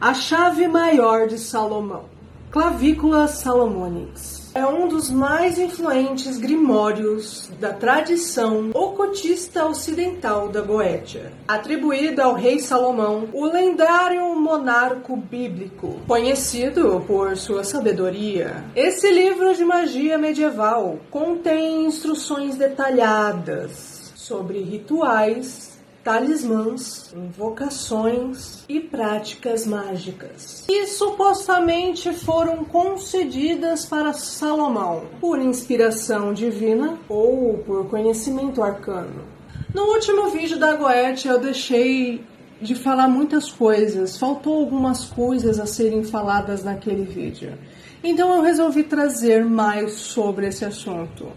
A chave maior de Salomão, Clavícula Salomônix, é um dos mais influentes grimórios da tradição ocultista ocidental da Goétia, atribuído ao rei Salomão, o lendário monarca bíblico, conhecido por sua sabedoria. Esse livro de magia medieval contém instruções detalhadas sobre rituais, talismãs, invocações e práticas mágicas, que supostamente foram concedidas para Salomão por inspiração divina ou por conhecimento arcano. No último vídeo da Goétia eu deixei de falar muitas coisas, faltou algumas coisas a serem faladas naquele vídeo. Então eu resolvi trazer mais sobre esse assunto.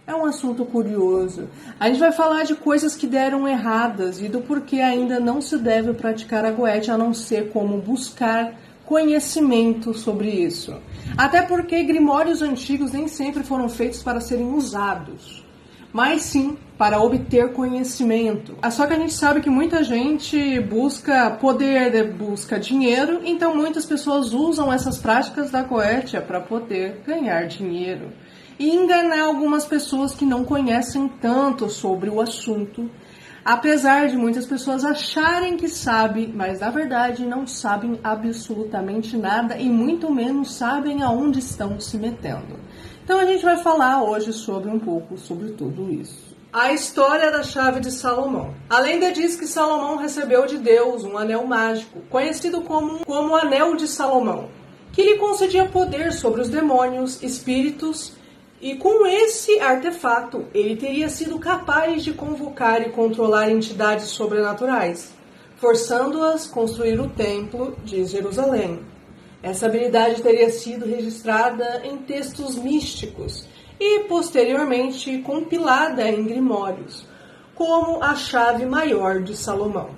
É um assunto curioso. A gente vai falar de coisas que deram erradas e do porquê ainda não se deve praticar a Goétia, a não ser como buscar conhecimento sobre isso. Até porque grimórios antigos nem sempre foram feitos para serem usados, mas sim para obter conhecimento. Só que a gente sabe que muita gente busca poder, busca dinheiro, então muitas pessoas usam essas práticas da Goétia para poder ganhar dinheiro e enganar algumas pessoas que não conhecem tanto sobre o assunto, apesar de muitas pessoas acharem que sabem, mas na verdade não sabem absolutamente nada e muito menos sabem aonde estão se metendo. Então a gente vai falar hoje sobre um pouco sobre tudo isso. A história da chave de Salomão. A lenda diz que Salomão recebeu de Deus um anel mágico, conhecido como o Anel de Salomão, que lhe concedia poder sobre os demônios, espíritos. E com esse artefato, ele teria sido capaz de convocar e controlar entidades sobrenaturais, forçando-as a construir o Templo de Jerusalém. Essa habilidade teria sido registrada em textos místicos e, posteriormente, compilada em grimórios, como a chave maior de Salomão.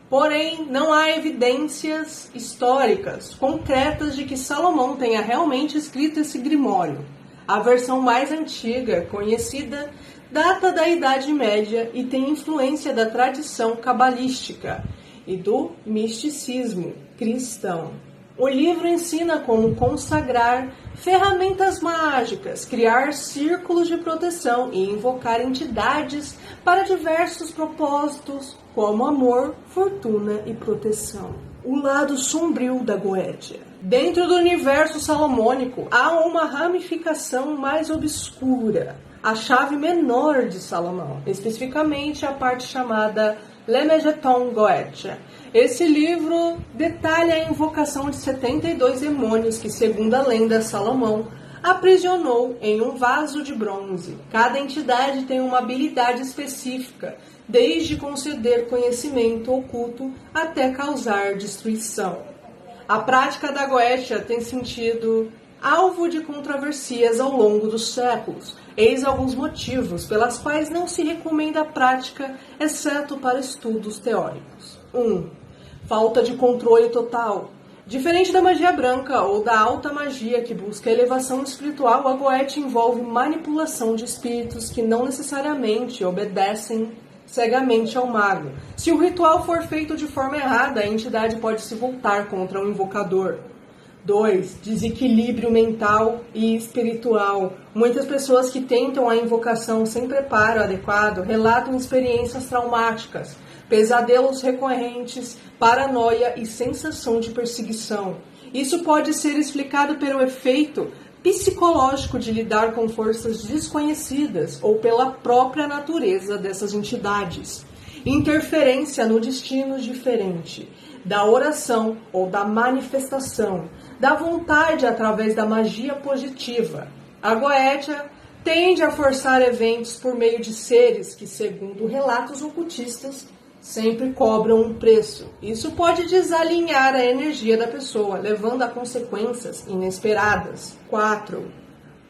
Porém, não há evidências históricas concretas de que Salomão tenha realmente escrito esse grimório. A versão mais antiga, conhecida, data da Idade Média e tem influência da tradição cabalística e do misticismo cristão. O livro ensina como consagrar ferramentas mágicas, criar círculos de proteção e invocar entidades para diversos propósitos, como amor, fortuna e proteção. O lado sombrio da Goétia. Dentro do universo salomônico, há uma ramificação mais obscura, a chave menor de Salomão, especificamente a parte chamada Lemegeton Goétia. Esse livro detalha a invocação de 72 demônios que, segundo a lenda, Salomão aprisionou em um vaso de bronze. Cada entidade tem uma habilidade específica, desde conceder conhecimento oculto até causar destruição. A prática da Goétia tem sido alvo de controvérsias ao longo dos séculos. Eis alguns motivos pelas quais não se recomenda a prática, exceto para estudos teóricos. 1. Falta de controle total. Diferente da magia branca ou da alta magia que busca elevação espiritual, a Goétia envolve manipulação de espíritos que não necessariamente obedecem cegamente ao mago. Se o ritual for feito de forma errada, a entidade pode se voltar contra o invocador. 2. Desequilíbrio mental e espiritual. Muitas pessoas que tentam a invocação sem preparo adequado relatam experiências traumáticas, pesadelos recorrentes, paranoia e sensação de perseguição. Isso pode ser explicado pelo efeito psicológico de lidar com forças desconhecidas ou pela própria natureza dessas entidades. Interferência no destino diferente, da oração ou da manifestação, da vontade através da magia positiva. A Goétia tende a forçar eventos por meio de seres que, segundo relatos ocultistas, sempre cobram um preço. Isso pode desalinhar a energia da pessoa, levando a consequências inesperadas. 4.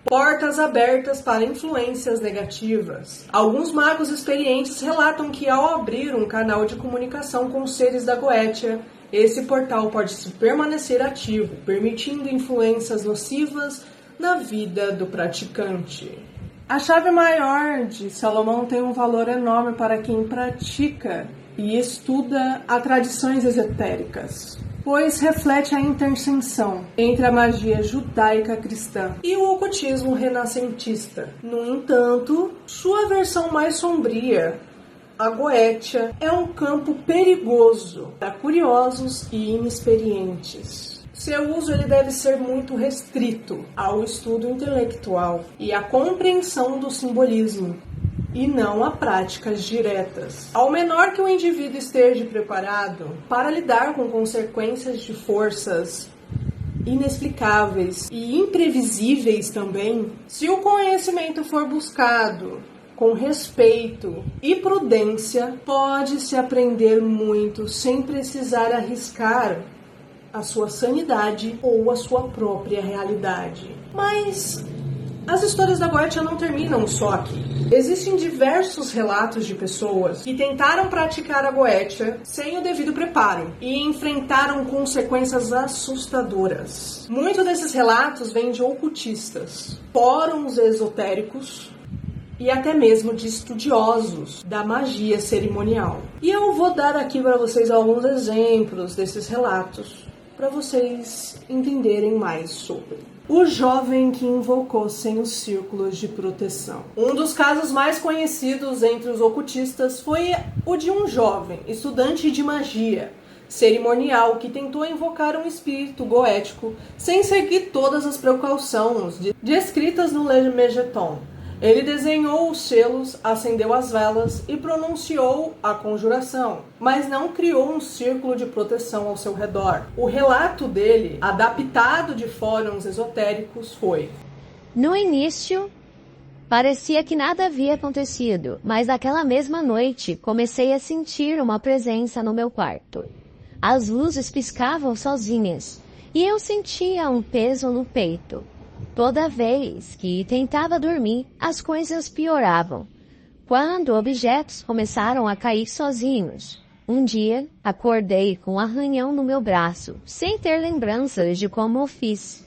Portas abertas para influências negativas. Alguns magos experientes relatam que ao abrir um canal de comunicação com os seres da Goétia, esse portal pode permanecer ativo, permitindo influências nocivas na vida do praticante. A chave maior de Salomão tem um valor enorme para quem pratica e estuda as tradições esotéricas. pois reflete a interseção entre a magia judaica cristã e o ocultismo renascentista. No entanto, sua versão mais sombria, a Goetia, é um campo perigoso para curiosos e inexperientes. Seu uso ele deve ser muito restrito ao estudo intelectual e à compreensão do simbolismo, e não a práticas diretas. Ao menor que o indivíduo esteja preparado para lidar com consequências de forças inexplicáveis e imprevisíveis também, se o conhecimento for buscado com respeito e prudência, pode-se aprender muito sem precisar arriscar a sua sanidade ou a sua própria realidade. Mas as histórias da Goetia não terminam só aqui. Existem diversos relatos de pessoas que tentaram praticar a Goetia sem o devido preparo e enfrentaram consequências assustadoras. Muitos desses relatos vêm de ocultistas, fóruns esotéricos e até mesmo de estudiosos da magia cerimonial. E eu vou dar aqui para vocês alguns exemplos desses relatos, para vocês entenderem mais sobre. O jovem que invocou sem os círculos de proteção. Um dos casos mais conhecidos entre os ocultistas foi o de um jovem estudante de magia cerimonial que tentou invocar um espírito goético sem seguir todas as precauções descritas no Lemegeton. Ele desenhou os selos, acendeu as velas e pronunciou a conjuração, mas não criou um círculo de proteção ao seu redor. O relato dele, adaptado de fóruns esotéricos, foi: No início, parecia que nada havia acontecido, mas naquela mesma noite comecei a sentir uma presença no meu quarto. As luzes piscavam sozinhas e eu sentia um peso no peito. Toda vez que tentava dormir, as coisas pioravam. Quando objetos começaram a cair sozinhos. Um dia, acordei com um arranhão no meu braço, sem ter lembranças de como o fiz.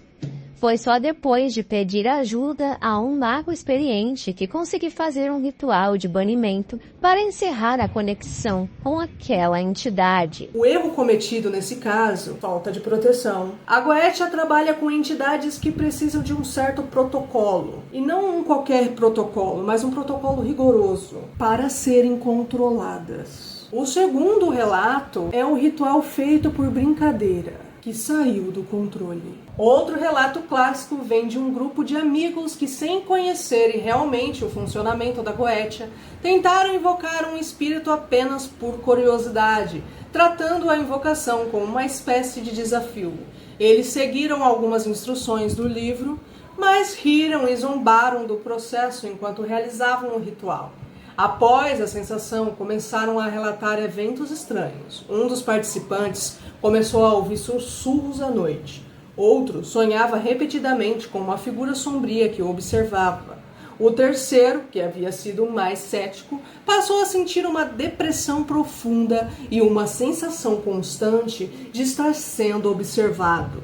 Foi só depois de pedir ajuda a um mago experiente que consegui fazer um ritual de banimento para encerrar a conexão com aquela entidade. O erro cometido nesse caso, falta de proteção. A Goetia trabalha com entidades que precisam de um certo protocolo, e não um qualquer protocolo, mas um protocolo rigoroso, para serem controladas. O segundo relato é um ritual feito por brincadeira, que saiu do controle. Outro relato clássico vem de um grupo de amigos que, sem conhecerem realmente o funcionamento da Goetia, tentaram invocar um espírito apenas por curiosidade, tratando a invocação como uma espécie de desafio. Eles seguiram algumas instruções do livro, mas riram e zombaram do processo enquanto realizavam o ritual. Após a sensação, começaram a relatar eventos estranhos. Um dos participantes começou a ouvir sussurros à noite. Outro sonhava repetidamente com uma figura sombria que o observava. O terceiro, que havia sido mais cético, passou a sentir uma depressão profunda e uma sensação constante de estar sendo observado.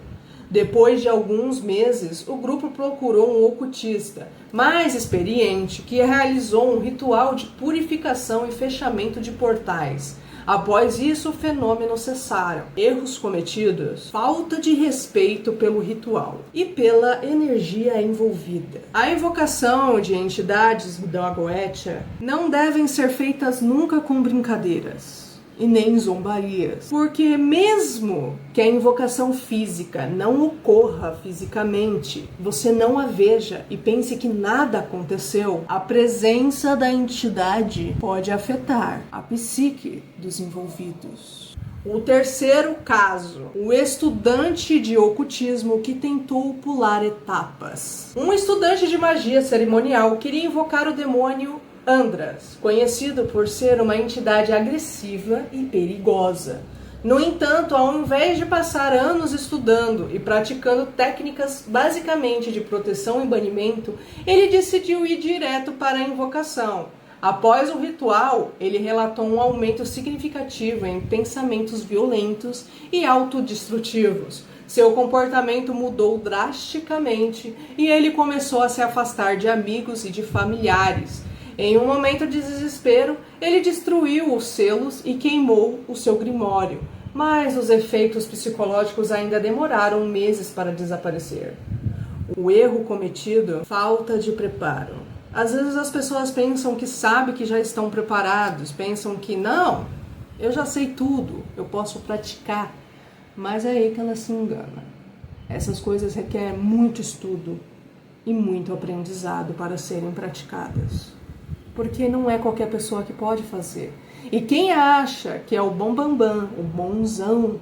Depois de alguns meses, o grupo procurou um ocultista mais experiente que realizou um ritual de purificação e fechamento de portais. Após isso, o fenômeno cessaram. Erros cometidos, falta de respeito pelo ritual e pela energia envolvida. A invocação de entidades da Goetia não devem ser feitas nunca com brincadeiras e nem zombarias, porque mesmo que a invocação física não ocorra fisicamente, você não a veja e pense que nada aconteceu, a presença da entidade pode afetar a psique dos envolvidos. O terceiro caso, o estudante de ocultismo que tentou pular etapas. Um estudante de magia cerimonial queria invocar o demônio Andras, conhecido por ser uma entidade agressiva e perigosa. No entanto, ao invés de passar anos estudando e praticando técnicas basicamente de proteção e banimento, ele decidiu ir direto para a invocação. Após o ritual, ele relatou um aumento significativo em pensamentos violentos e autodestrutivos. Seu comportamento mudou drasticamente e ele começou a se afastar de amigos e de familiares. Em um momento de desespero, ele destruiu os selos e queimou o seu grimório. mas os efeitos psicológicos ainda demoraram meses para desaparecer. O erro cometido, falta de preparo. Às vezes as pessoas pensam que sabem que já estão preparados, pensam que não, eu já sei tudo, eu posso praticar, mas é aí que ela se engana. Essas coisas requerem muito estudo e muito aprendizado para serem praticadas, porque não é qualquer pessoa que pode fazer. E quem acha que é o bambambam, o bonzão,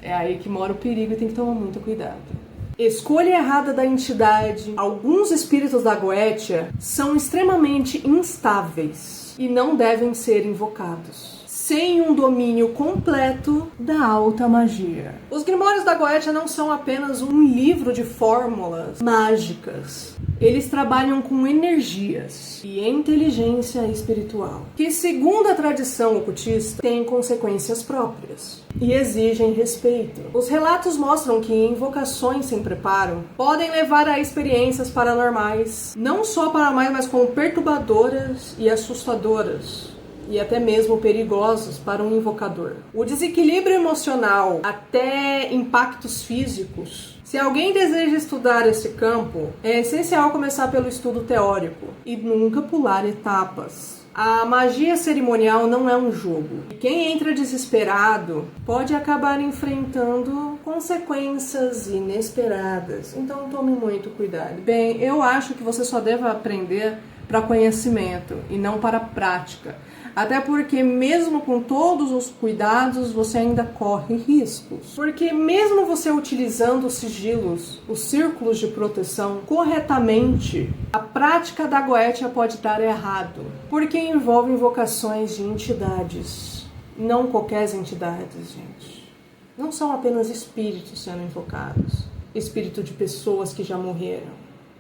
é aí que mora o perigo e tem que tomar muito cuidado. Escolha errada da entidade. Alguns espíritos da Goetia são extremamente instáveis e não devem ser invocados sem um domínio completo da alta magia. Os Grimórios da Goetia não são apenas um livro de fórmulas mágicas. Eles trabalham com energias e inteligência espiritual, que, segundo a tradição ocultista, têm consequências próprias e exigem respeito. Os relatos mostram que invocações sem preparo podem levar a experiências paranormais, não só paranormais, mas como perturbadoras e assustadoras, e até mesmo perigosos para um invocador. O desequilíbrio emocional, até impactos físicos. Se alguém deseja estudar esse campo, é essencial começar pelo estudo teórico e nunca pular etapas. A magia cerimonial não é um jogo. Quem entra desesperado pode acabar enfrentando consequências inesperadas. Então tome muito cuidado. Bem, eu acho que você só deve aprender para conhecimento e não para prática. Até porque mesmo com todos os cuidados, você ainda corre riscos. Porque mesmo você utilizando os sigilos, os círculos de proteção corretamente, a prática da Goetia pode dar errado. Porque envolve invocações de entidades. Não qualquer entidades, gente. Não são apenas espíritos sendo invocados. Espírito de pessoas que já morreram,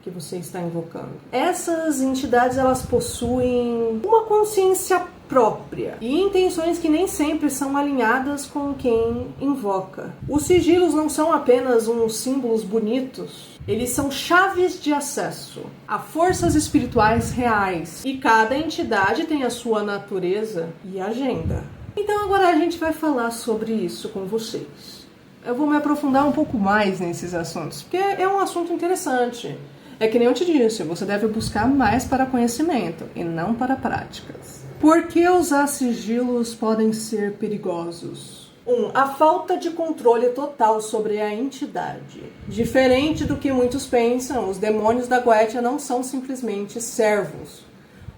que você está invocando. Essas entidades, elas possuem uma consciência própria e intenções que nem sempre são alinhadas com quem invoca. Os sigilos não são apenas uns símbolos bonitos, eles são chaves de acesso a forças espirituais reais, e cada entidade tem a sua natureza e agenda. Então agora a gente vai falar sobre isso com vocês. Eu vou me aprofundar um pouco mais nesses assuntos, porque é um assunto interessante. É que nem eu te disse, você deve buscar mais para conhecimento e não para práticas. Por que usar sigilos podem ser perigosos? 1. A falta de controle total sobre a entidade. Diferente do que muitos pensam, os demônios da Goetia não são simplesmente servos,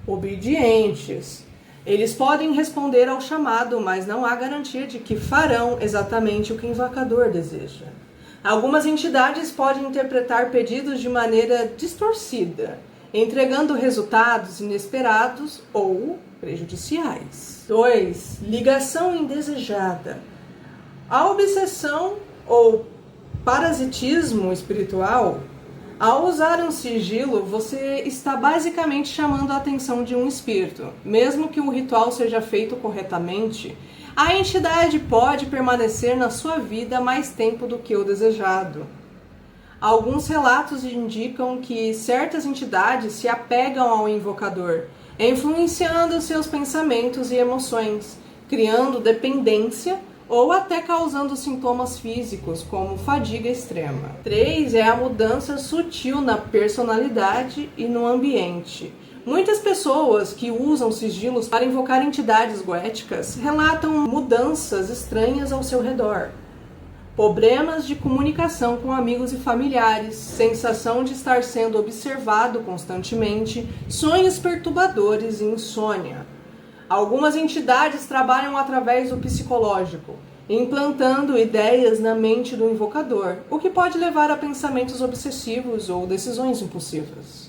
obedientes. Eles podem responder ao chamado, mas não há garantia de que farão exatamente o que o invocador deseja. Algumas entidades podem interpretar pedidos de maneira distorcida, entregando resultados inesperados ou prejudiciais. 2. Ligação indesejada. A obsessão ou parasitismo espiritual. Ao usar um sigilo, você está basicamente chamando a atenção de um espírito. Mesmo que o ritual seja feito corretamente, a entidade pode permanecer na sua vida mais tempo do que o desejado. Alguns relatos indicam que certas entidades se apegam ao invocador, influenciando seus pensamentos e emoções, criando dependência ou até causando sintomas físicos, como fadiga extrema. 3. É a mudança sutil na personalidade e no ambiente. Muitas pessoas que usam sigilos para invocar entidades goéticas relatam mudanças estranhas ao seu redor. Problemas de comunicação com amigos e familiares, sensação de estar sendo observado constantemente, sonhos perturbadores e insônia. Algumas entidades trabalham através do psicológico, implantando ideias na mente do invocador, o que pode levar a pensamentos obsessivos ou decisões impulsivas.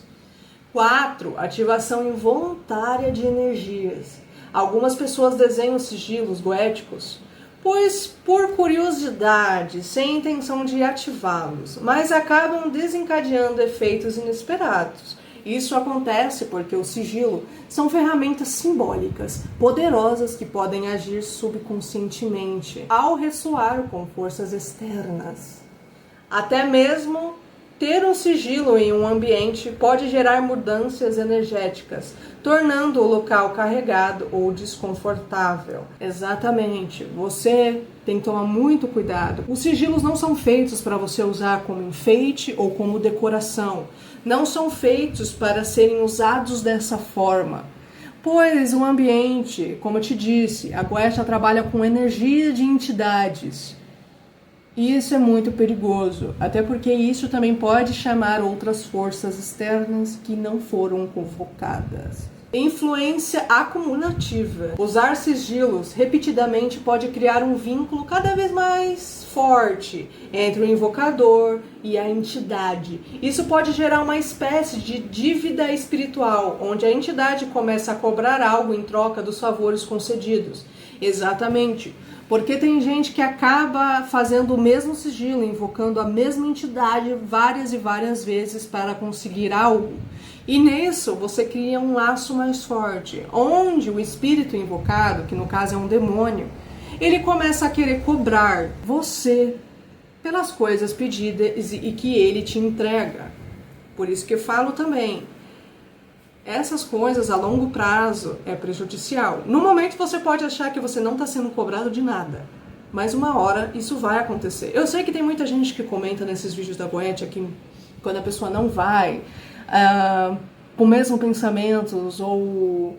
4. Ativação involuntária de energias. Algumas pessoas desenham sigilos goéticos, pois por curiosidade, sem intenção de ativá-los, mas acabam desencadeando efeitos inesperados. Isso acontece porque o sigilo são ferramentas simbólicas, poderosas que podem agir subconscientemente ao ressoar com forças externas. Até mesmo Ter um sigilo em um ambiente pode gerar mudanças energéticas, tornando o local carregado ou desconfortável. Exatamente, você tem que tomar muito cuidado. Os sigilos não são feitos para você usar como enfeite ou como decoração. Não são feitos para serem usados dessa forma. Pois o ambiente, como eu te disse, a Goetia trabalha com energia de entidades. E isso é muito perigoso, até porque isso também pode chamar outras forças externas que não foram convocadas. Influência acumulativa. Usar sigilos repetidamente pode criar um vínculo cada vez mais forte entre o invocador e a entidade. Isso pode gerar uma espécie de dívida espiritual, onde a entidade começa a cobrar algo em troca dos favores concedidos. Exatamente. Porque tem gente que acaba fazendo o mesmo sigilo, invocando a mesma entidade várias e várias vezes para conseguir algo. E nisso você cria um laço mais forte, onde o espírito invocado, que no caso é um demônio, ele começa a querer cobrar você pelas coisas pedidas e que ele te entrega. Por isso que eu falo também, essas coisas a longo prazo é prejudicial. No momento você pode achar que você não está sendo cobrado de nada, mas uma hora isso vai acontecer. Eu sei que tem muita gente que comenta nesses vídeos da Goetia que quando a pessoa não vai com mesmos pensamentos ou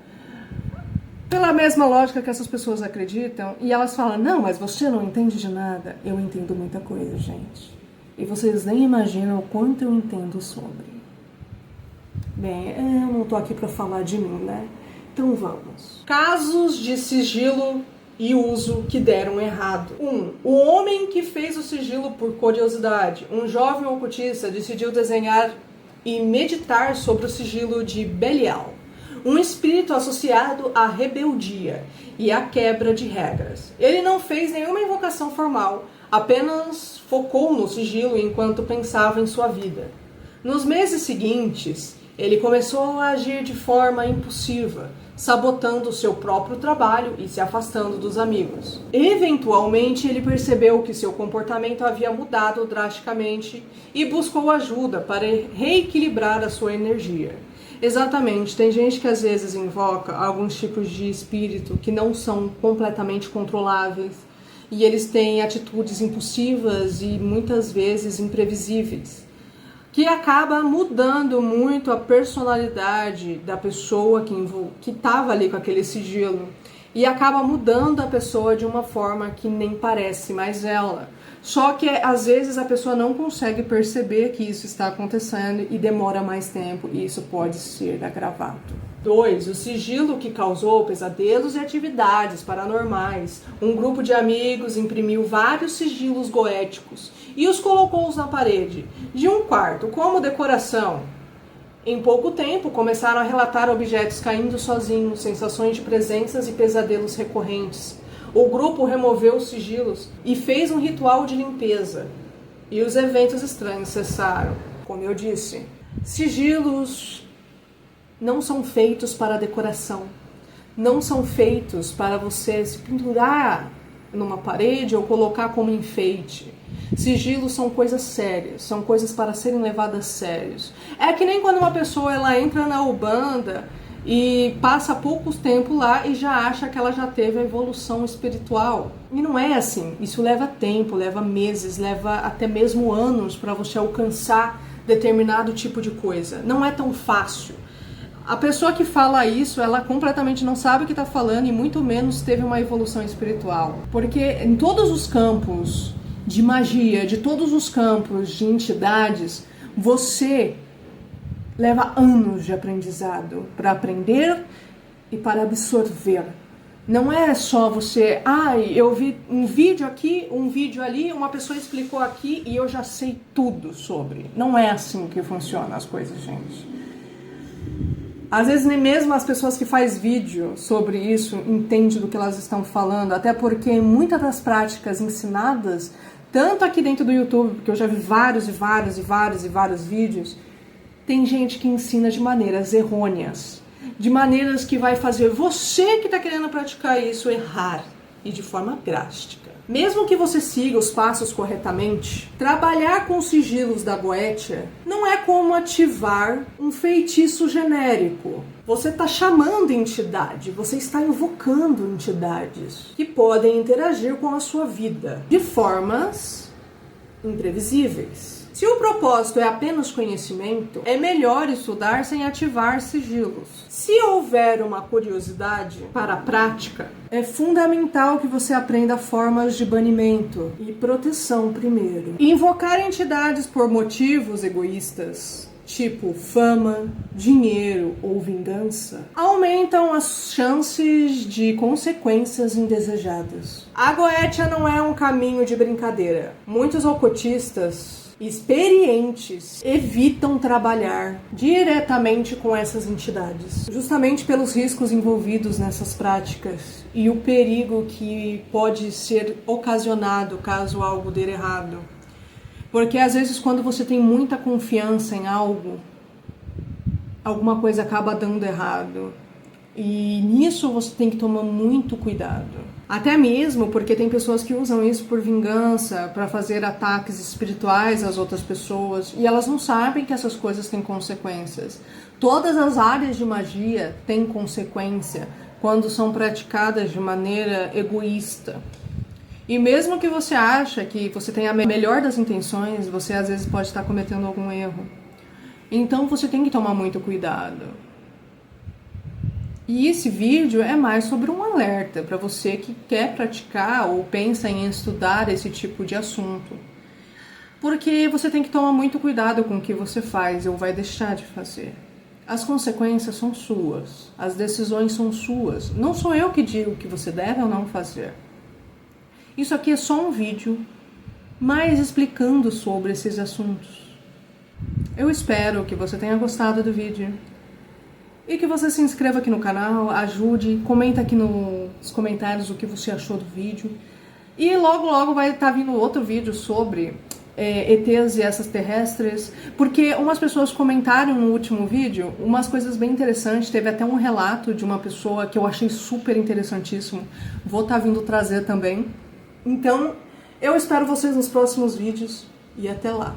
pela mesma lógica que essas pessoas acreditam, e elas falam, não, mas você não entende de nada. Eu entendo muita coisa, gente. E vocês nem imaginam o quanto eu entendo sobre. Bem, eu não tô aqui para falar de mim, né? Então vamos. Casos de sigilo e uso que deram errado. 1. O homem que fez o sigilo por curiosidade. Um jovem ocultista decidiu desenhar e meditar sobre o sigilo de Belial, um espírito associado à rebeldia e à quebra de regras. Ele não fez nenhuma invocação formal, apenas focou no sigilo enquanto pensava em sua vida. Nos meses seguintes, ele começou a agir de forma impulsiva, sabotando o seu próprio trabalho e se afastando dos amigos. Eventualmente, ele percebeu que seu comportamento havia mudado drasticamente e buscou ajuda para reequilibrar a sua energia. Exatamente, tem gente que às vezes invoca alguns tipos de espírito que não são completamente controláveis e eles têm atitudes impulsivas e muitas vezes imprevisíveis, que acaba mudando muito a personalidade da pessoa que estava ali com aquele sigilo e acaba mudando a pessoa de uma forma que nem parece mais ela. Só que às vezes a pessoa não consegue perceber que isso está acontecendo e demora mais tempo, e isso pode ser agravado. 2. O sigilo que causou pesadelos e atividades paranormais. Um grupo de amigos imprimiu vários sigilos goéticos e os colocou na parede de um quarto como decoração. Em pouco tempo, começaram a relatar objetos caindo sozinhos, sensações de presenças e pesadelos recorrentes. O grupo removeu os sigilos e fez um ritual de limpeza. E os eventos estranhos cessaram. Como eu disse, sigilos não são feitos para decoração. Não são feitos para você se pendurar numa parede ou colocar como enfeite. Sigilos são coisas sérias, são coisas para serem levadas sérios. É que nem quando uma pessoa ela entra na Umbanda e passa pouco tempo lá e já acha que ela já teve a evolução espiritual. E não é assim. Isso leva tempo, leva meses, leva até mesmo anos para você alcançar determinado tipo de coisa. Não é tão fácil. A pessoa que fala isso, ela completamente não sabe o que está falando e muito menos teve uma evolução espiritual. Porque em todos os campos de magia, de todos os campos de entidades, você leva anos de aprendizado para aprender e para absorver. Não é só você, eu vi um vídeo aqui, um vídeo ali, uma pessoa explicou aqui e eu já sei tudo sobre. Não é assim que funcionam as coisas, gente. Às vezes nem mesmo as pessoas que fazem vídeo sobre isso entendem do que elas estão falando, até porque muitas das práticas ensinadas, tanto aqui dentro do YouTube, porque eu já vi vários vídeos, tem gente que ensina de maneiras errôneas, de maneiras que vai fazer você que está querendo praticar isso errar. e de forma drástica. Mesmo que você siga os passos corretamente, trabalhar com os sigilos da Goetia não é como ativar um feitiço genérico. Você está chamando entidade, você está invocando entidades que podem interagir com a sua vida de formas imprevisíveis. Se o propósito é apenas conhecimento, é melhor estudar sem ativar sigilos. Se houver uma curiosidade para a prática, é fundamental que você aprenda formas de banimento e proteção primeiro. Invocar entidades por motivos egoístas, tipo fama, dinheiro ou vingança, aumentam as chances de consequências indesejadas. A Goetia não é um caminho de brincadeira. Muitos ocultistas experientes evitam trabalhar diretamente com essas entidades, justamente pelos riscos envolvidos nessas práticas e o perigo que pode ser ocasionado caso algo dê errado. Porque às vezes quando você tem muita confiança em algo, alguma coisa acaba dando errado. E nisso você tem que tomar muito cuidado. Até mesmo porque tem pessoas que usam isso por vingança, para fazer ataques espirituais às outras pessoas, e elas não sabem que essas coisas têm consequências. Todas as áreas de magia têm consequência quando são praticadas de maneira egoísta. E mesmo que você ache que você tenha a melhor das intenções, você às vezes pode estar cometendo algum erro. Então você tem que tomar muito cuidado. E esse vídeo é mais sobre um alerta para você que quer praticar ou pensa em estudar esse tipo de assunto. Porque você tem que tomar muito cuidado com o que você faz ou vai deixar de fazer. As consequências são suas, as decisões são suas. Não sou eu que digo o que você deve ou não fazer. Isso aqui é só um vídeo mais explicando sobre esses assuntos. Eu espero que você tenha gostado do vídeo. E que você se inscreva aqui no canal, ajude, comenta aqui nos comentários o que você achou do vídeo. E logo vai estar vindo outro vídeo sobre ETs e extraterrestres, porque umas pessoas comentaram no último vídeo umas coisas bem interessantes, teve até um relato de uma pessoa que eu achei super interessantíssimo, vou estar vindo trazer também. Então, eu espero vocês nos próximos vídeos e até lá!